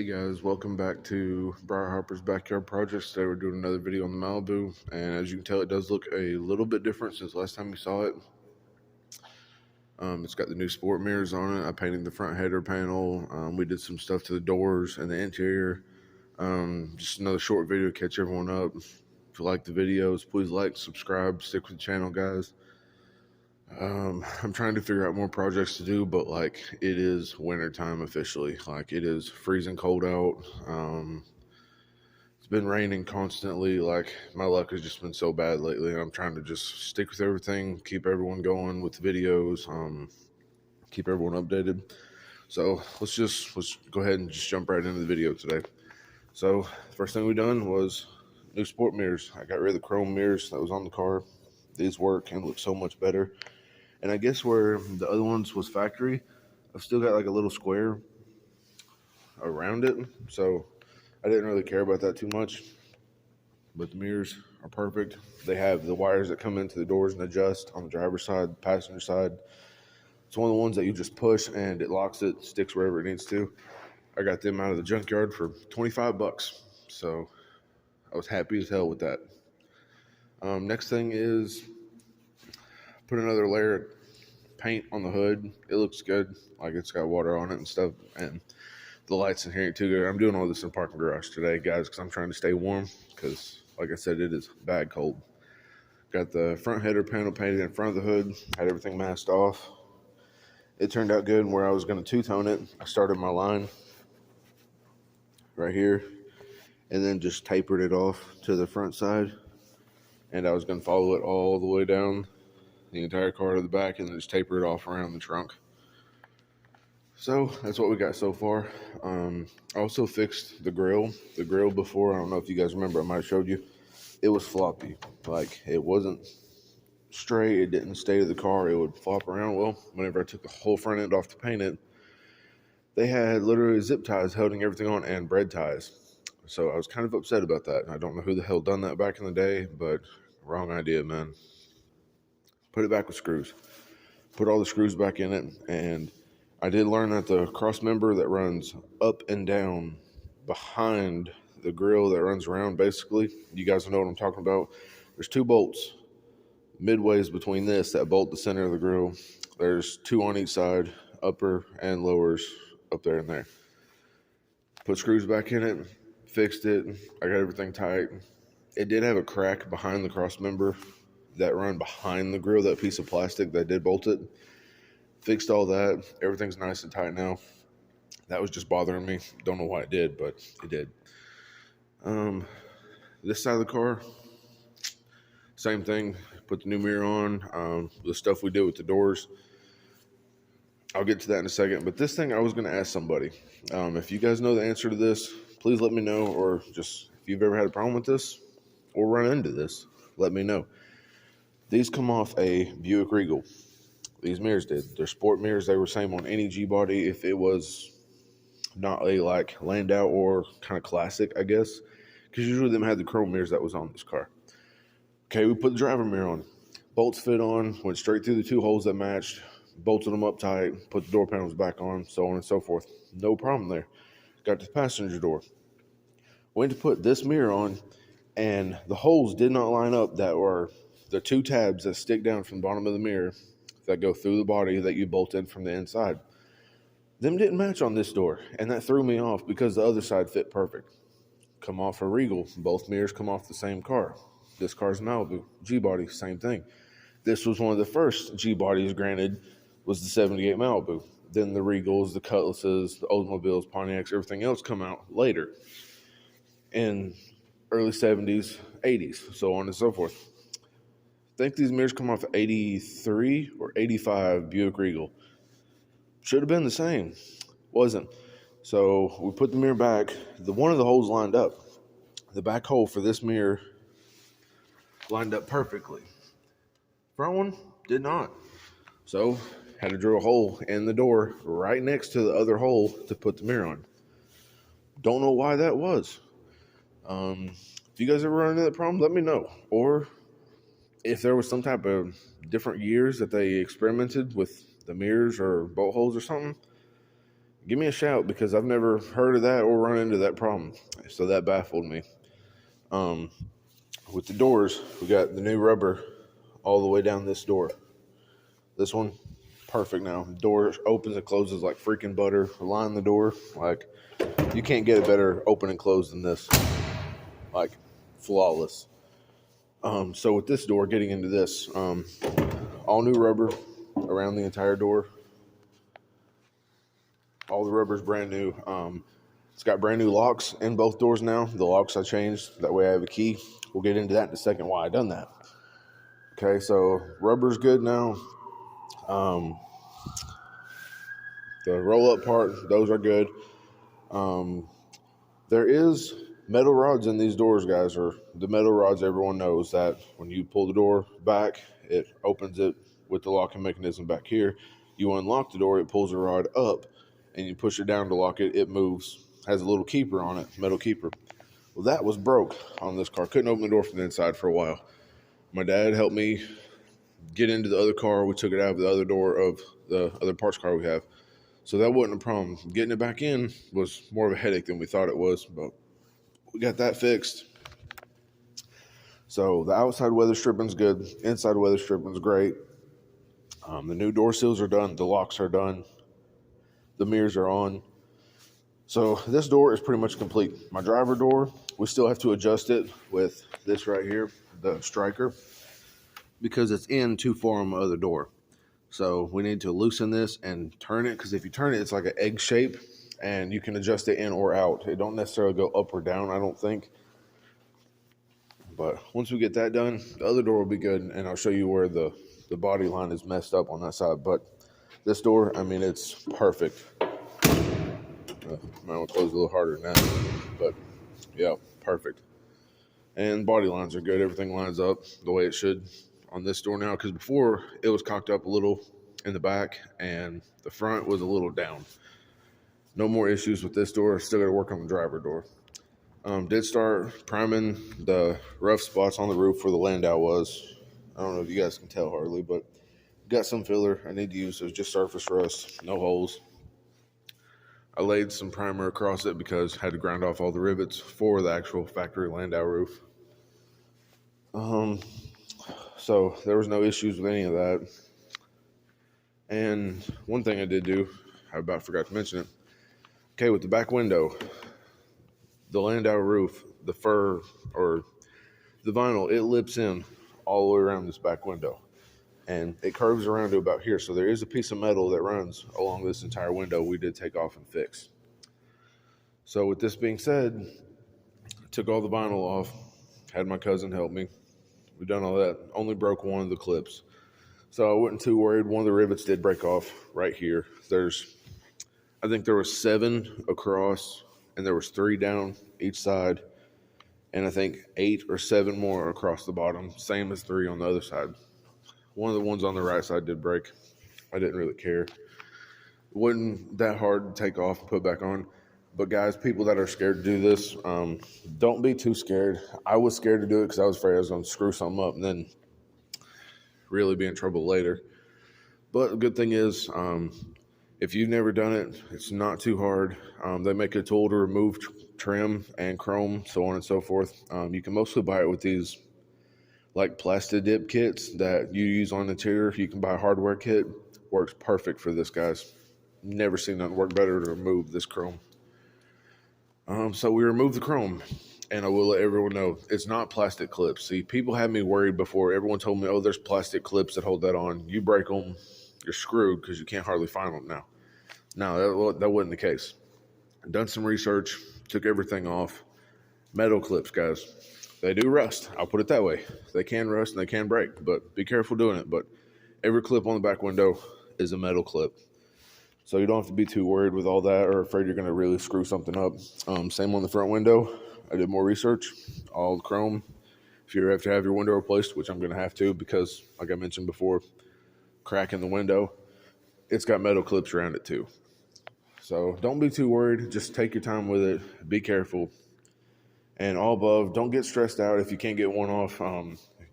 Guys, welcome back to Briar Harper's Backyard Projects. Today we're doing another video on the Malibu, and as you can tell, it does look a little bit different since last time you saw it. It's got the new sport mirrors on it. I painted the front header panel. We did some stuff to the doors and the interior. Just another short video to catch everyone up. If you like the videos, please like, subscribe, stick with the channel, guys. I'm trying to figure out more projects to do, but like it is winter time officially. Like it is freezing cold out. It's been raining constantly. Like my luck has just been so bad lately, and I'm trying to just stick with everything, keep everyone going with the videos, keep everyone updated. So let's go ahead and just jump right into the video today. So first thing we done was new sport mirrors. I got rid of the chrome mirrors that was on the car. These work and look so much better. And I guess where the other ones was factory, I've still got like a little square around it. So I didn't really care about that too much. But the mirrors are perfect. They have the wires that come into the doors and adjust on the driver's side, passenger side. It's one of the ones that you just push and it locks it, sticks wherever it needs to. I got them out of the junkyard for 25 bucks. So I was happy as hell with that. Next thing is put another layer of paint on the hood. It looks good, like it's got water on it and stuff, and the lights in here ain't too good. I'm doing all this in the parking garage today, guys, because I'm trying to stay warm, because like I said, it is bad cold. Got the front header panel painted in front of the hood, had everything masked off. It turned out good. Where I was going to two-tone it, I started my line right here and then just tapered it off to the front side, and I was going to follow it all the way down the entire car to the back and then just taper it off around the trunk. So that's what we got so far. I also fixed the grill. The grill before, I don't know if you guys remember, I might have showed you, it was floppy. Like it wasn't straight, it didn't stay to the car, it would flop around. Well, whenever I took the whole front end off to paint it, they had literally zip ties holding everything on and bread ties. So I was kind of upset about that. I don't know who the hell done that back in the day, but wrong idea, man. Put it back with screws. Put all the screws back in it, and I did learn that the cross member that runs up and down behind the grill that runs around, basically, you guys know what I'm talking about. There's two bolts midways between this that bolt the center of the grill. There's two on each side, upper and lowers up there and there. Put screws back in it, fixed it. I got everything tight. It did have a crack behind the cross member that run behind the grill, that piece of plastic that did bolt it. Fixed all that. Everything's nice and tight now. That was just bothering me. Don't know why it did, but it did. This side of the car, same thing. Put the new mirror on. The stuff we did with the doors, I'll get to that in a second. But this thing, I was going to ask somebody. If you guys know the answer to this, please let me know. Or just if you've ever had a problem with this or run into this, let me know. These come off a Buick Regal. These mirrors did. They're sport mirrors. They were same on any G-body if it was not a like Landau or kind of classic, I guess. Because usually them had the chrome mirrors that was on this car. Okay, we put the driver mirror on. Bolts fit on. Went straight through the two holes that matched. Bolted them up tight. Put the door panels back on. So on and so forth. No problem there. Got to the passenger door. Went to put this mirror on, and the holes did not line up that were the two tabs that stick down from the bottom of the mirror that go through the body that you bolt in from the inside. Them didn't match on this door, and that threw me off because the other side fit perfect. Come off a Regal. Both mirrors come off the same car. This car's Malibu. G-body, same thing. This was one of the first G-bodies, granted, was the 78 Malibu. Then the Regals, the Cutlasses, the Oldsmobiles, Pontiacs, everything else come out later in early 70s, 80s, so on and so forth. I think these mirrors come off 83 or 85 Buick Regal. Should have been the same. Wasn't. So we put the mirror back. One of the holes lined up. The back hole for this mirror lined up perfectly. Front one did not. So had to drill a hole in the door right next to the other hole to put the mirror on. Don't know why that was. If you guys ever run into that problem, let me know. Or if there was some type of different years that they experimented with the mirrors or bolt holes or something, give me a shout, because I've never heard of that or run into that problem. So that baffled me. With the doors, we got the new rubber all the way down this door. This one, perfect now. Door opens and closes like freaking butter. Line the door, like you can't get a better open and close than this. Like flawless. So with this door, getting into this, all new rubber around the entire door. All the rubber's brand new. It's got brand new locks in both doors now. The locks I changed. That way I have a key. We'll get into that in a second why I done that. Okay, so rubber's good now. The roll-up part, those are good. There is metal rods in these doors, guys, or the metal rods everyone knows that when you pull the door back, it opens it with the locking mechanism back here. You unlock the door, it pulls the rod up, and you push it down to lock it, it moves. Has a little keeper on it, metal keeper. Well, that was broke on this car. Couldn't open the door from the inside for a while. My dad helped me get into the other car. We took it out of the other door of the other parts car we have. So that wasn't a problem. Getting it back in was more of a headache than we thought it was, but we got that fixed. So the outside weather stripping's good. Inside weather stripping's great. The new door seals are done. The locks are done. The mirrors are on. So this door is pretty much complete. My driver door, we still have to adjust it with this right here, the striker, because it's in too far on my other door. So we need to loosen this and turn it, because if you turn it, it's like an egg shape, and you can adjust it in or out. It don't necessarily go up or down, I don't think. But once we get that done, the other door will be good, and I'll show you where the body line is messed up on that side. But this door, I mean, it's perfect. Might want to close a little harder than that, but yeah, perfect. And body lines are good. Everything lines up the way it should on this door now, because before it was cocked up a little in the back and the front was a little down. No more issues with this door. Still got to work on the driver door. Did start priming the rough spots on the roof where the Landau was. I don't know if you guys can tell hardly, but got some filler I need to use. So it's just surface rust, no holes. I laid some primer across it because I had to grind off all the rivets for the actual factory Landau roof. So there was no issues with any of that. And one thing I did do, I about forgot to mention it. Okay, with the back window, the Landau roof, the fur or the vinyl, it lips in all the way around this back window. And it curves around to about here. So there is a piece of metal that runs along this entire window we did take off and fix. So with this being said, I took all the vinyl off, had my cousin help me. We've done all that. Only broke one of the clips. So I wasn't too worried. One of the rivets did break off right here. I think there was 7 across, and there was 3 down each side. And I think 8 or 7 more across the bottom, same as 3 on the other side. One of the ones on the right side did break. I didn't really care. It wasn't that hard to take off and put back on. But guys, people that are scared to do this, don't be too scared. I was scared to do it because I was afraid I was going to screw something up and then really be in trouble later. But the good thing is, if you've never done it, it's not too hard. They make a tool to remove trim and chrome, so on and so forth. You can mostly buy it with these like plastic dip kits that you use on the interior. You can buy a hardware kit. Works perfect for this, guys. Never seen nothing work better to remove this chrome. So we removed the chrome, and I will let everyone know it's not plastic clips. See, people had me worried before. Everyone told me, oh, there's plastic clips that hold that on. You break them, you're screwed because you can't hardly find them now. No, that wasn't the case. I've done some research, took everything off. Metal clips, guys. They do rust. I'll put it that way. They can rust and they can break, but be careful doing it. But every clip on the back window is a metal clip. So you don't have to be too worried with all that or afraid you're going to really screw something up. Same on the front window. I did more research. All the chrome. If you have to have your window replaced, which I'm going to have to because, like I mentioned before, crack in the window, it's got metal clips around it too. So don't be too worried. Just take your time with it. Be careful. And all above, don't get stressed out if you can't get one off.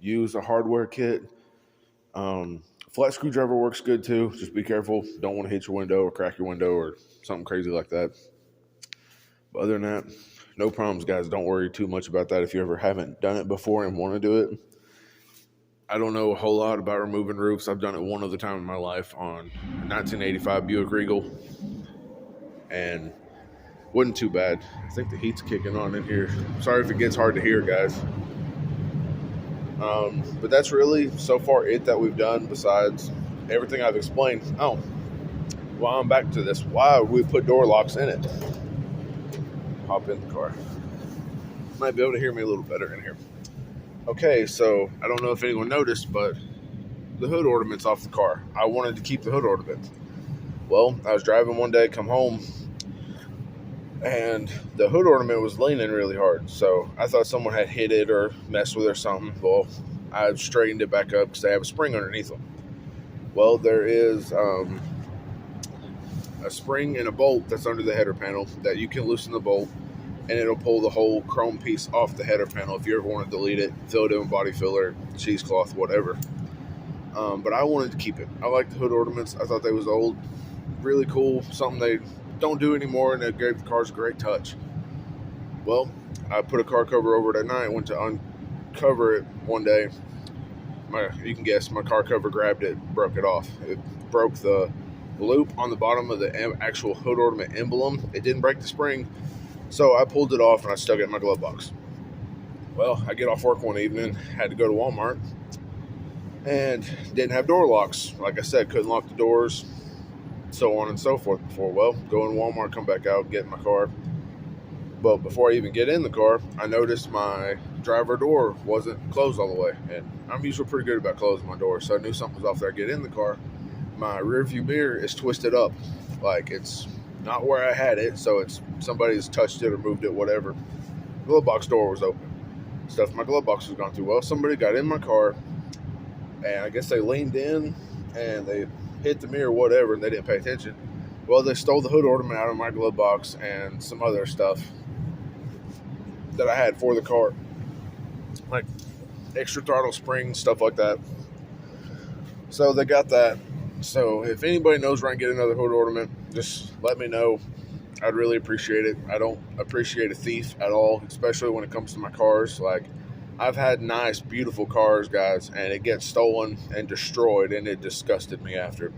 Use a hardware kit. Flat screwdriver works good too. Just be careful. Don't want to hit your window or crack your window or something crazy like that. But other than that, no problems, guys. Don't worry too much about that if you ever haven't done it before and want to do it. I don't know a whole lot about removing roofs. I've done it one other time in my life on a 1985 Buick Regal, and wasn't too bad. I think the heat's kicking on in here. Sorry if it gets hard to hear, guys. But that's really so far it that we've done besides everything I've explained. Oh, while I'm back to this, why we put door locks in it? Hop in the car. Might be able to hear me a little better in here. Okay, so I don't know if anyone noticed, but the hood ornament's off the car. I wanted to keep the hood ornament. Well, I was driving one day, come home, and the hood ornament was leaning really hard. So I thought someone had hit it or messed with it or something. Well, I straightened it back up because they have a spring underneath them. Well, there is a spring and a bolt that's under the header panel that you can loosen the bolt, and it'll pull the whole chrome piece off the header panel if you ever want to delete it, fill it in with body filler, cheesecloth, whatever. But I wanted to keep it. I like the hood ornaments. I thought they was old, really cool, something they don't do anymore, and it gave the cars a great touch. Well, I put a car cover over it at night, went to uncover it one day. You can guess, my car cover grabbed it, broke it off. It broke the loop on the bottom of the actual hood ornament emblem. It didn't break the spring. So I pulled it off and I stuck it in my glove box. Well, I get off work one evening, had to go to Walmart, and didn't have door locks. Like I said, couldn't lock the doors, so on and so forth before. Well, go in Walmart, come back out, get in my car. But before I even get in the car, I noticed my driver door wasn't closed all the way. And I'm usually pretty good about closing my door, so I knew something was off there. I get in the car, my rear view mirror is twisted up. Like, it's not where I had it, so it's somebody's touched it or moved it, whatever. Glove box door was open. Stuff in my glove box was gone through. Well, somebody got in my car, and I guess they leaned in and they hit the mirror, whatever, and they didn't pay attention. Well, they stole the hood ornament out of my glove box and some other stuff that I had for the car, like extra throttle springs, stuff like that. So they got that. So if anybody knows where I can get another hood ornament, just let me know. I'd really appreciate it. I don't appreciate a thief at all, especially when it comes to my cars. Like, I've had nice, beautiful cars, guys, and it gets stolen and destroyed, and it disgusted me after.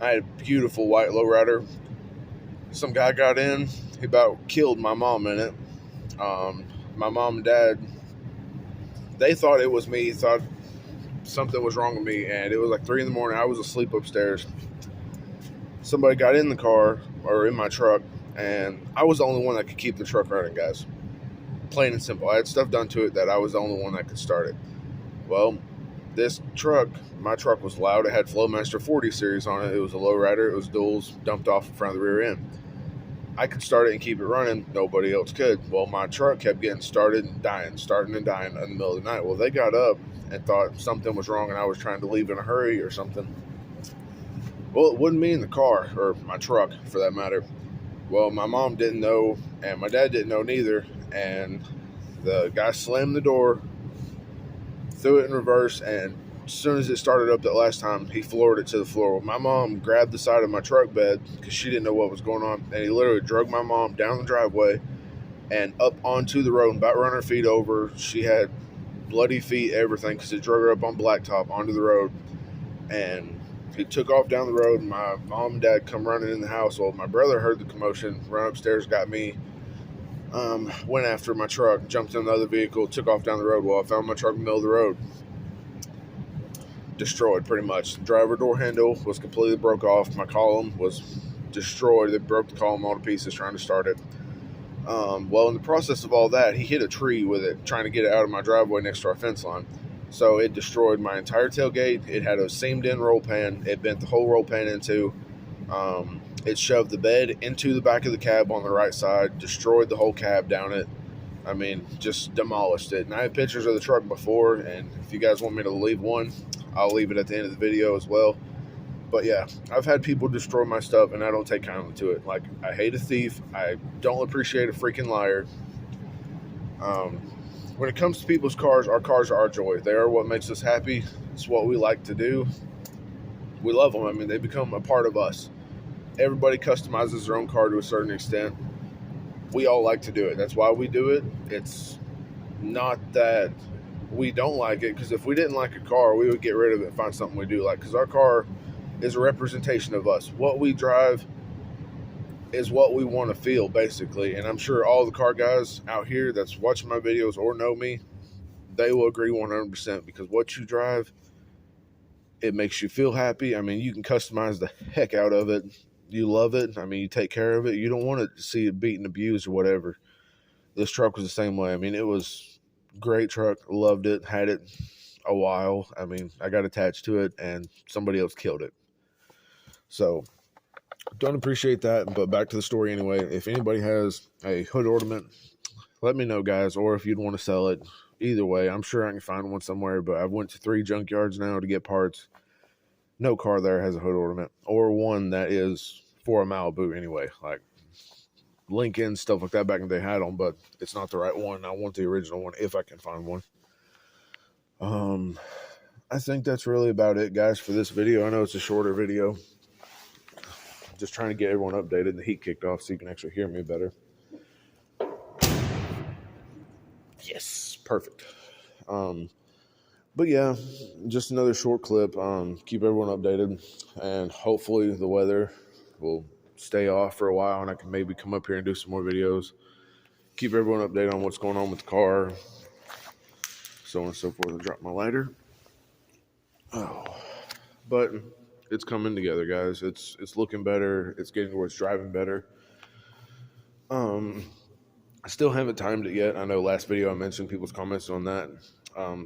I had a beautiful white lowrider. Some guy got in. He about killed my mom in it. My mom and dad, they thought it was me, thought something was wrong with me, and it was like 3 in the morning. I was asleep upstairs. Somebody got in the car, or in my truck, and I was the only one that could keep the truck running, guys. Plain and simple. I had stuff done to it that I was the only one that could start it. Well, this truck, my truck was loud. It had Flowmaster 40 series on it. It was a lowrider. It was duals dumped off in front of the rear end. I could start it and keep it running. Nobody else could. Well, my truck kept getting started and dying, starting and dying in the middle of the night. Well, they got up and thought something was wrong and I was trying to leave in a hurry or something. Well, it wasn't me in the car, or my truck for that matter. Well, my mom didn't know, and my dad didn't know neither, and the guy slammed the door, threw it in reverse, and as soon as it started up that last time, he floored it to the floor. Well, my mom grabbed the side of my truck bed because she didn't know what was going on, and he literally dragged my mom down the driveway and up onto the road and about run her feet over. She had bloody feet, everything, because it drug her up on blacktop onto the road, and he took off down the road, and my mom and dad come running in the house. Well, my brother heard the commotion, ran upstairs, got me, went after my truck, jumped in the other vehicle, took off down the road. Well, I found my truck in the middle of the road, destroyed pretty much. The driver door handle was completely broke off. My column was destroyed. They broke the column all to pieces trying to start it. Well, in the process of all that, he hit a tree with it, trying to get it out of my driveway next to our fence line. So it destroyed my entire tailgate. It had a seamed-in roll pan. It bent the whole roll pan in two. It shoved the bed into the back of the cab on the right side, destroyed the whole cab down it. I mean, just demolished it. And I have pictures of the truck before, and if you guys want me to leave one, I'll leave it at the end of the video as well. But yeah, I've had people destroy my stuff, and I don't take kindly to it. Like, I hate a thief. I don't appreciate a freaking liar. When it comes to people's cars, our cars are our joy. They are what makes us happy. It's what we like to do. we love them. I mean, they become a part of us. Everybody customizes their own car to a certain extent. We all like to do it. That's why we do it. It's not that we don't like it, because if we didn't like a car, we would get rid of it and find something we do like, because our car is a representation of us. What we drive is what we want to feel, basically. And I'm sure all the car guys out here that's watching my videos or know me, they will agree 100%, because what you drive, it makes you feel happy. I mean, you can customize the heck out of it. You love it. I mean, you take care of it. You don't want to see it beaten, abused, or whatever. This truck was the same way. I mean, it was a great truck. Loved it. Had it a while. I mean, I got attached to it, and somebody else killed it. So, don't appreciate that. But back to the story anyway. If anybody has a hood ornament, let me know, guys. Or if you'd want to sell it. Either way, I'm sure I can find one somewhere. But I've went to 3 junkyards now to get parts. No car there has a hood ornament, or one that is for a Malibu anyway. Like Lincoln, stuff like that back in the day had them, but it's not the right one. I want the original one if I can find one. I think that's really about it, guys, for this video. I know it's a shorter video. Just trying to get everyone updated. The heat kicked off so you can actually hear me better. Yes, perfect. But yeah, just another short clip. Keep everyone updated, and hopefully the weather will stay off for a while, and I can maybe come up here and do some more videos. Keep everyone updated on what's going on with the car, so on and so forth. I dropped my lighter. Oh, but it's coming together, guys. It's looking better. It's getting to where it's driving better. I still haven't timed it yet. I know last video I mentioned people's comments on that.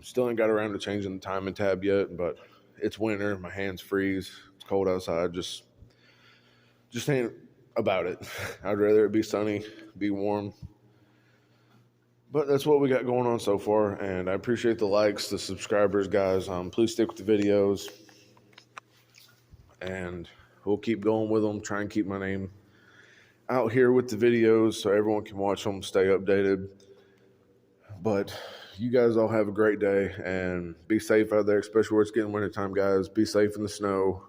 Still ain't got around to changing the timing tab yet, but it's winter. My hands freeze. It's cold outside. Just ain't about it. I'd rather it be sunny, be warm. But that's what we got going on so far, and I appreciate the likes, the subscribers, guys. Please stick with the videos, and we'll keep going with them. Try and keep my name out here with the videos so everyone can watch them, stay updated. But you guys all have a great day, and be safe out there, especially where it's getting wintertime, guys. Be safe in the snow.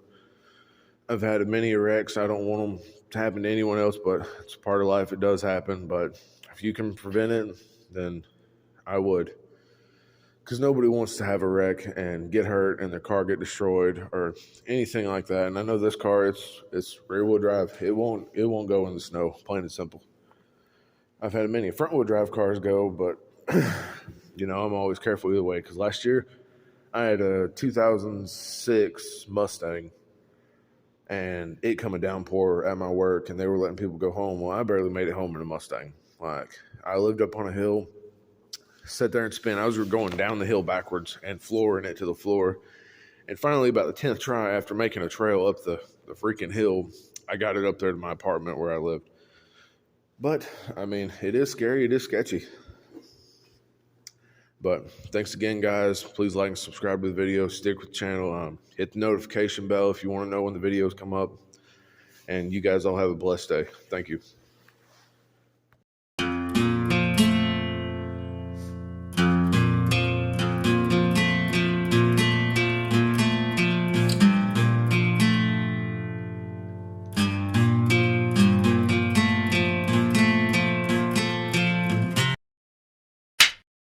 I've had many wrecks. I don't want them to happen to anyone else, but it's part of life. It does happen. But if you can prevent it, then I would. Because nobody wants to have a wreck and get hurt and their car get destroyed or anything like that. And I know this car, it's rear-wheel drive. It won't go in the snow, plain and simple. I've had many front-wheel drive cars go, but you know, I'm always careful either way. Because last year, I had a 2006 Mustang, and it come a downpour at my work, and they were letting people go home. Well, I barely made it home in a Mustang. Like, I lived up on a hill, sat there and spin. I was going down the hill backwards and flooring it to the floor. And finally, about the 10th try, after making a trail up the freaking hill, I got it up there to my apartment where I lived. But, I mean, it is scary. It is sketchy. But thanks again, guys. Please like and subscribe to the video. Stick with the channel. Hit the notification bell if you want to know when the videos come up. And you guys all have a blessed day. Thank you.